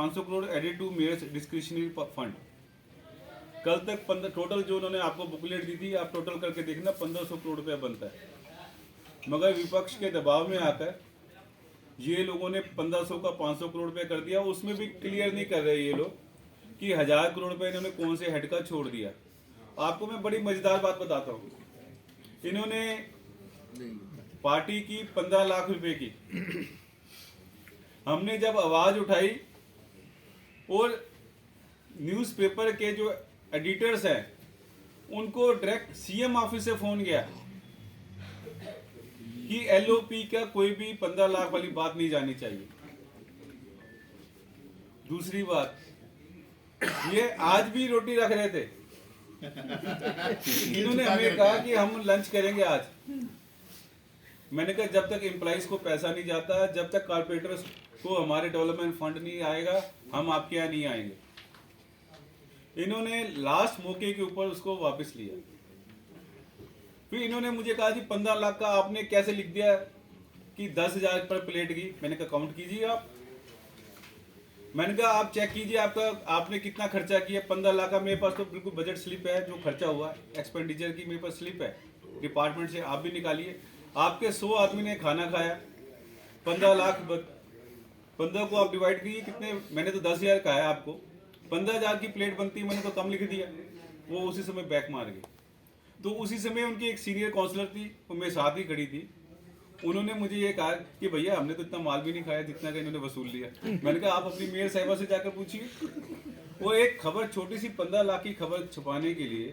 500 crore added to mayor's discretionary fund. कल तक total जो उन्होंने आपको बुकलेट दी थी, आप टोटल करके देखना 1500 करोड़ रुपया बनता है। मगर विपक्ष के दबाव में आकर ये लोगों ने 1500 का 500 करोड़ रुपया कर दिया। उसमें भी क्लियर नहीं कर रहे ये लोग कि 1000 करोड़ रुपये इन्होंने कौन से हेड का छोड़ दिया। आपको मैं बड़ी मजेदार बात बताता हूँ। इन्होंने पार्टी की 15 लाख रुपए की, हमने जब आवाज उठाई और न्यूज़पेपर के जो एडिटर्स हैं उनको डायरेक्ट सीएम ऑफिस से फोन गया कि एलओपी का कोई भी 15 लाख वाली बात नहीं जानी चाहिए। दूसरी बात, ये आज भी रोटी रख रहे थे। इन्होंने हमें कहा कि हम लंच करेंगे आज। मैंने कहा जब तक एम्प्लॉइज को पैसा नहीं जाता, जब तक कॉर्पोरेटर्स को हमारे डेवलपमेंट फंड नहीं आएगा, हम आपके यहाँ नहीं आएंगे। इन्होंने लास्ट मौके के ऊपर उसको वापस लिया। फिर इन्होंने मुझे कहा जी 15 लाख का आपने कैसे लिख दिया कि 10,000 पर प्लेट की। मैंने कहा काउंट कीजिए आप। मैंने कहा आप चेक कीजिए आपने कितना खर्चा किया। 15 लाख का मेरे पास तो बिल्कुल बजट स्लिप है, जो खर्चा हुआ एक्सपेंडिचर की मेरे पास स्लिप है डिपार्टमेंट से, आप भी निकालिए। आपके 100 आदमी ने खाना खाया, 15 लाख 15 को आप डिवाइड कीजिए कितने। मैंने तो 10,000 कहा है आपको, 15,000 की प्लेट बनती है, मैंने तो कम लिख दिया। वो उसी समय बैक मार गई। तो उसी समय उनकी एक सीनियर काउंसलर थी, वो मेरे साथ ही खड़ी थी। उन्होंने मुझे ये कहा कि भैया हमने तो इतना माल भी नहीं खाया जितना का इन्होंने वसूल लिया। मैंने कहा आप अपनी मेयर साहिबा से जाकर पूछिए। वो एक खबर, छोटी सी 15 लाख की खबर छुपाने के लिए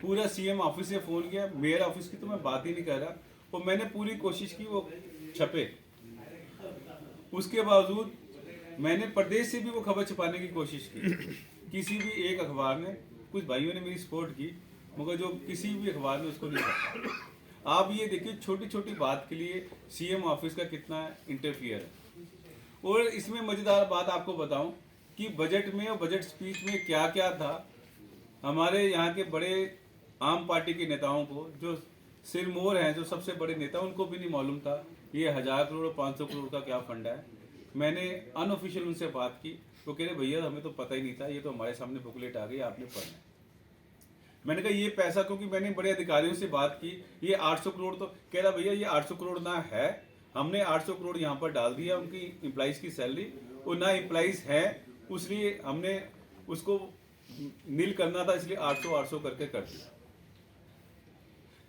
पूरा सीएम ऑफिस से फोन किया। मेयर ऑफिस की तो मैं बात ही नहीं कर रहा। और मैंने पूरी कोशिश की वो छपे। उसके बावजूद मैंने प्रदेश से भी वो खबर छुपाने की कोशिश की। किसी भी एक अखबार ने, कुछ भाइयों ने मेरी सपोर्ट की, मगर जो किसी भी अखबार ने उसको नहीं छापा। आप ये देखिए छोटी छोटी बात के लिए सीएम ऑफिस का कितना इंटरफियर है। और इसमें मजेदार बात आपको बताऊं कि बजट में और बजट स्पीच में क्या क्या था, हमारे यहाँ के बड़े आम पार्टी के नेताओं को, जो सिरमौर हैं, जो सबसे बड़े नेता, उनको भी नहीं मालूम था ये 1000 करोड़ और 500 करोड़ का क्या फंड है। मैंने अनऑफिशियल उनसे बात की, वो कह रहे भैया हमें तो पता ही नहीं था, ये तो हमारे सामने बुकलेट आ गई, आपने पढ़ना है। मैंने कहा ये पैसा, क्योंकि मैंने बड़े अधिकारियों से बात की, ये 800 करोड़ तो कह रहा भैया ये 800 करोड़ ना है, हमने 800 करोड़ यहाँ पर डाल दिया उनकी एम्प्लॉइज की सैलरी, और ना एम्प्लॉइज है, इसलिए हमने उसको नील करना था, इसलिए 800 करके कर दिया।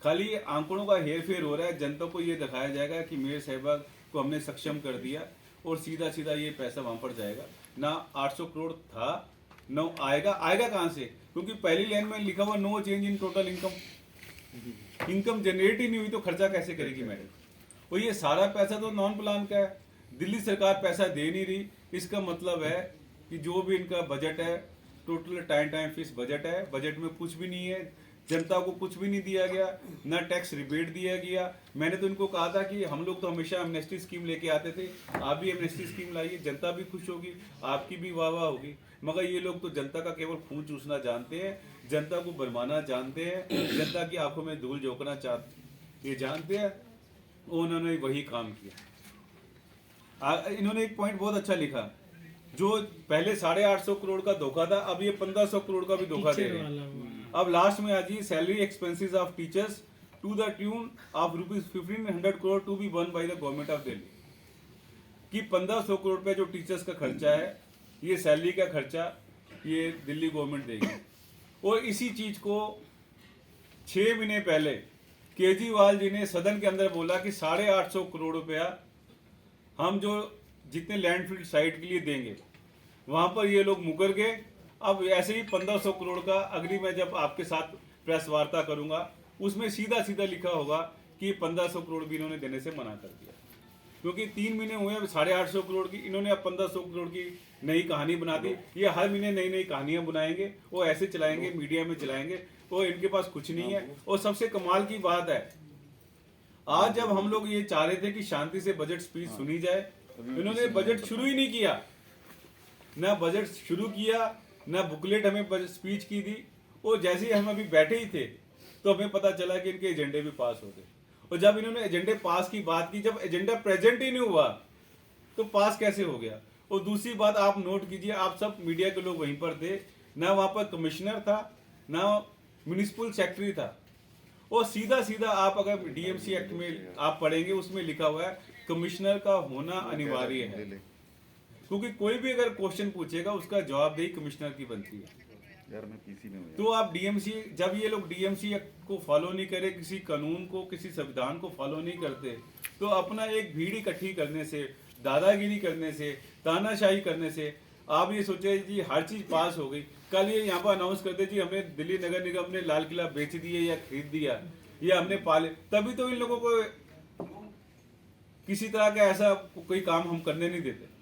खाली आंकड़ों का हेर फेर हो रहा है। जनता को ये दिखाया जाएगा कि मेयर साहिबा को हमने सक्षम कर दिया और सीधा सीधा ये पैसा वहां पर जाएगा। ना 800 करोड़ था, न आएगा कहां से, क्योंकि पहली लाइन में लिखा हुआ no change in total income. Income generate ही नहीं हुई तो खर्चा कैसे करेगी मैडम। और ये सारा पैसा तो नॉन प्लान का है, दिल्ली सरकार पैसा दे नहीं रही। इसका मतलब है कि जो भी इनका बजट है टोटल टाइम फिक्स बजट है। बजट में कुछ भी नहीं है, जनता को कुछ भी नहीं दिया गया, ना टैक्स रिबेट दिया गया। मैंने तो इनको कहा था कि हम लोग तो हमेशा एमनेस्टी स्कीम लेके आते थे, आप भी एमनेस्टी स्कीम लाइए, जनता भी खुश होगी, आपकी भी वाह वाह होगी। मगर ये लोग तो जनता का केवल खून चूसना जानते हैं, जनता को भरमाना जानते हैं, जनता की आंखों में धूल झोंकना चाहते, ये जानते हैं। उन्होंने वही काम किया। इन्होंने एक पॉइंट बहुत अच्छा लिखा, जो पहले 850 करोड़ का धोखा था, अब ये 1500 करोड़ का भी धोखा दे रहे हैं। अब लास्ट में आज ही salary expenses of teachers to the tune of ₹1500 crore to be won by the government of Delhi, कि 1500 करोड़ रुपए जो टीचर्स का खर्चा है, ये सैलरी का खर्चा ये दिल्ली गवर्नमेंट देगी। और इसी चीज को 6 महीने पहले केजरीवाल जी ने सदन के अंदर बोला कि 850 करोड़ रुपया हम जो जितने लैंडफिल साइट के लिए देंगे, वहां पर ये लोग मुकर गए। अब ऐसे ही 1500 करोड़ का अगली मैं जब आपके साथ प्रेस वार्ता करूंगा, उसमें सीधा सीधा लिखा होगा कि 1500 करोड़ भी इन्होंने देने से मना कर दिया, क्योंकि 3 महीने हुए 850 करोड़ की, इन्होंने अब 1500 करोड़ की नई कहानी बना दी। ये हर महीने नई नई कहानियां बनाएंगे, वो ऐसे चलाएंगे, मीडिया में चलाएंगे, वो इनके पास कुछ नहीं है। और सबसे कमाल की बात है, आज जब हम लोग ये चाह रहे थे कि शांति से बजट स्पीच सुनी जाए, इन्होंने बजट शुरू ही नहीं किया। ना बजट शुरू किया, ना बुकलेट हमें स्पीच की दी। और जैसे ही हम अभी बैठे ही थे तो हमें पता चला कि इनके एजेंडे भी पास हो गए। और जब इन्होंने एजेंडे पास की बात की, जब एजेंडा प्रेजेंट ही नहीं हुआ तो पास कैसे हो गया। और दूसरी बात आप नोट कीजिए, आप सब मीडिया के लोग वहीं पर थे, ना वहां पर कमिश्नर था ना म्यूनिसिपल सेक्रेटरी था। और सीधा सीधा आप अगर डीएमसी एक्ट में आप पढ़ेंगे, उसमें लिखा हुआ है कमिश्नर का होना अनिवार्य है, क्योंकि कोई भी अगर क्वेश्चन पूछेगा उसका जवाबदेही कमिश्नर की बनती है। यार मैं पीसी में हूँ। तो आप डीएमसी, जब ये लोग डीएमसी को फॉलो नहीं करे, किसी कानून को, किसी संविधान को फॉलो नहीं करते, तो अपना एक भीड़ इकट्ठी करने से, दादागिरी करने से, तानाशाही करने से, आप ये सोचे जी हर चीज पास हो गई, कल ये यहाँ पर अनाउंस कर दे जी हमने दिल्ली नगर निगम ने लाल किला बेच दिया या खरीद दिया या हमने पाले, तभी तो इन लोगों को किसी तरह का ऐसा कोई काम हम करने नहीं देते,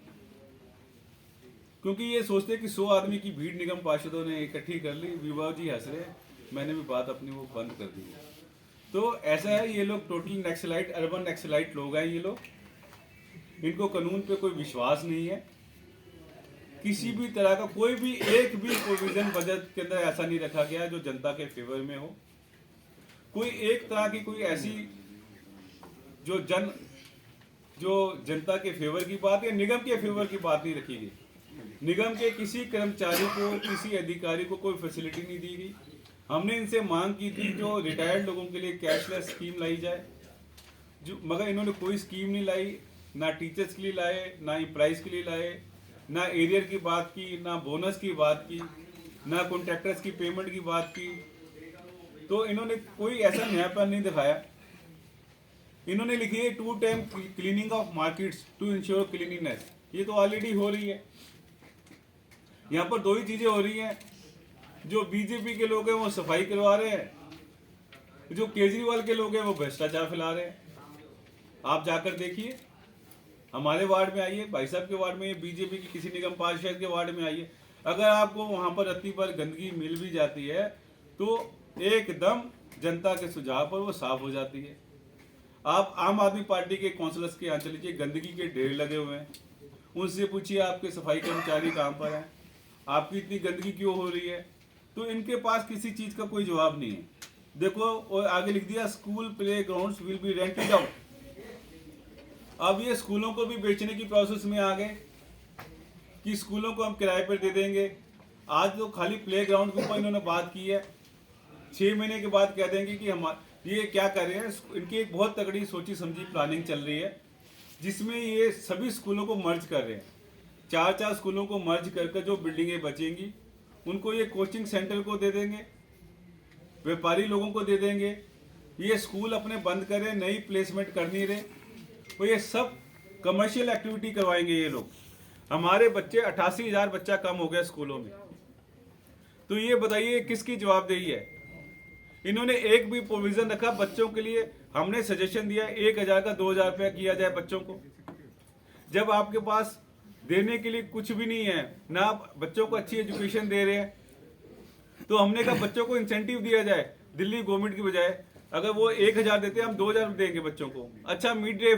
क्योंकि ये सोचते कि 100 आदमी की भीड़ निगम पार्षदों ने इकट्ठी कर ली, विभाव जी हंस रहे, मैंने भी बात अपनी वो बंद कर दी। तो ऐसा है, ये लोग टोटल नक्सलाइट, अर्बन नक्सलाइट लोग हैं ये लोग, इनको कानून पे कोई विश्वास नहीं है। किसी भी तरह का कोई भी एक भी प्रोविजन बजट के अंदर ऐसा नहीं रखा गया जो जनता के फेवर में हो। कोई एक तरह की कोई ऐसी जो जनता के फेवर की बात या निगम के फेवर की बात नहीं रखी गई। निगम के किसी कर्मचारी को, किसी अधिकारी को कोई फैसिलिटी नहीं दी गई। हमने इनसे मांग की थी जो रिटायर्ड लोगों के लिए कैशलेस स्कीम लाई जाए, जो मगर इन्होंने कोई स्कीम नहीं लाई, ना टीचर्स के लिए लाए, ना एम्प्लॉइज के लिए लाए, ना एरियर की बात की, ना बोनस की बात की, ना कॉन्ट्रैक्टर्स की पेमेंट की बात की। तो इन्होंने कोई ऐसा न्यायपन नहीं दिखाया। इन्होंने लिखी है 2 time cleaning of markets to ensure cleanliness, ये तो ऑलरेडी हो रही है। यहाँ पर 2 ही चीजें हो रही हैं, जो बीजेपी के लोग हैं वो सफाई करवा रहे हैं, जो केजरीवाल के लोग हैं वो भ्रष्टाचार फैला रहे हैं। आप जाकर देखिए, हमारे वार्ड में आइए, भाई साहब के वार्ड में, बीजेपी की किसी निगम पार्षद के वार्ड में आइए, अगर आपको वहां पर रत्ती पर गंदगी मिल भी जाती है तो एकदम जनता के सुझाव पर वो साफ हो जाती है। आप आम आदमी पार्टी के काउंसिलर्स के यहाँ चले जाइए, गंदगी के ढेर लगे हुए हैं, उनसे पूछिए आपके सफाई कर्मचारी कहाँ पर हैं, आपकी इतनी गंदगी क्यों हो रही है, तो इनके पास किसी चीज का कोई जवाब नहीं है। देखो, और आगे लिख दिया school play ground will be rented out. अब ये स्कूलों को भी बेचने की प्रोसेस में आ गए कि स्कूलों को हम किराए पर दे देंगे। आज तो खाली प्ले ग्राउंड के ऊपर इन्होंने बात की है, 6 महीने के बाद कह देंगे कि हम ये क्या कर रहे हैं। इनकी एक बहुत तगड़ी सोची समझी प्लानिंग चल रही है, जिसमें ये सभी स्कूलों को मर्ज कर रहे हैं। 4 स्कूलों को मर्ज करके जो बिल्डिंगें बचेंगी उनको ये कोचिंग सेंटर को दे देंगे, व्यापारी लोगों को दे देंगे। ये स्कूल अपने बंद करें, नई प्लेसमेंट कर नहीं रहे, तो ये सब कमर्शियल एक्टिविटी करवाएंगे ये लोग। हमारे बच्चे 88,000 बच्चा कम हो गया स्कूलों में, तो ये बताइए किसकी जवाबदेही है। इन्होंने एक भी प्रोविजन रखा बच्चों के लिए। हमने सजेशन दिया 1,000 का 2,000 रुपया किया जाए बच्चों को। जब आपके पास देने के लिए कुछ भी नहीं है, ना आप बच्चों को अच्छी एजुकेशन दे रहे हैं, तो हमने कहा बच्चों को इंसेंटिव दिया जाए दिल्ली गवर्नमेंट की बजाय। अगर वो 1,000 देते हैं, हम 2,000 देंगे बच्चों को। अच्छा मिड डे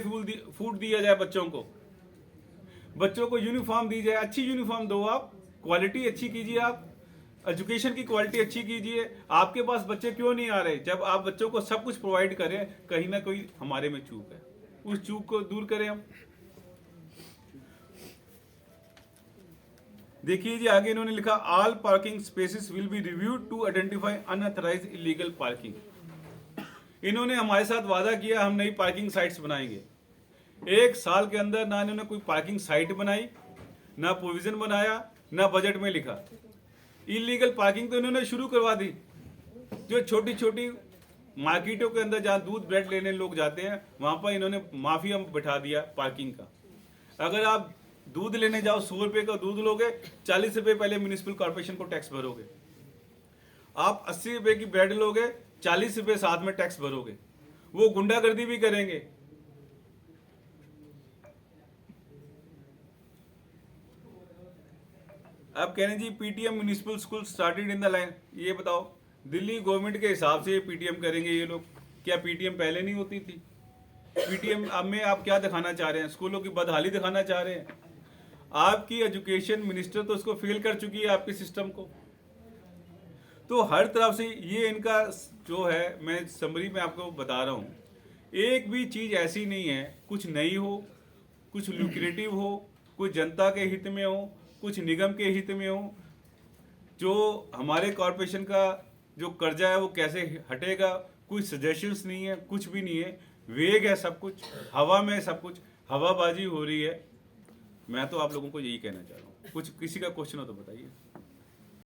फूड दिया जाए बच्चों को, बच्चों को यूनिफॉर्म दी जाए, अच्छी यूनिफॉर्म दो, आप क्वालिटी अच्छी कीजिए, आप एजुकेशन की क्वालिटी अच्छी कीजिए। आपके पास बच्चे क्यों नहीं आ रहे? जब आप बच्चों को सब कुछ प्रोवाइड करें, कहीं ना कहीं हमारे में चूक है, उस चूक को दूर करें हम। देखिए जी, आगे इन्होंने लिखा all parking spaces will be reviewed to identify unauthorised illegal parking. इन्होंने हमारे साथ वादा किया हम नई पार्किंग साइट्स बनाएंगे। 1 साल के अंदर ना इन्होंने कोई पार्किंग साइट बनाई, ना प्रोविजन बनाया, ना बजट में लिखा। इलीगल पार्किंग तो इन्होंने शुरू करवा दी। जो छोटी छोटी मार्केटों के अंदर जहाँ दूध ब्रेड लेने लोग जाते हैं, वहां पर इन्होंने माफिया बैठा दिया पार्किंग का। अगर आप दूध लेने जाओ, 100 रुपए का दूध लोगे, 40 रुपए पहले म्यूनिसिपल कॉर्पोरेशन को टैक्स भरोगे। आप 80 रुपए की ब्रेड लोगे, 40 रुपए साथ में टैक्स भरोगे। वो गुंडागर्दी भी करेंगे। आप कह रहे हैं जी PTM municipal school started in the line. ये बताओ, दिल्ली गवर्नमेंट के हिसाब से पीटीएम करेंगे ये लोग? क्या पीटीएम पहले नहीं होती थी? पीटीएम अब में आप क्या दिखाना चाह रहे हैं? स्कूलों की बदहाली दिखाना चाह रहे हैं? आपकी एजुकेशन मिनिस्टर तो इसको फेल कर चुकी है, आपके सिस्टम को। तो हर तरफ से ये इनका जो है, मैं समरी में आपको बता रहा हूँ, एक भी चीज ऐसी नहीं है कुछ नई हो, कुछ लुक्रेटिव हो, कुछ जनता के हित में हो, कुछ निगम के हित में हो, जो हमारे कॉरपोरेशन का जो कर्जा है वो कैसे हटेगा, कोई सजेशंस नहीं है, कुछ भी नहीं है, वेग है सब कुछ, हवा में सब कुछ, हवाबाजी हो रही है। मैं तो आप लोगों को यही कहना चाह रहा हूँ। कुछ किसी का क्वेश्चन हो तो बताइए।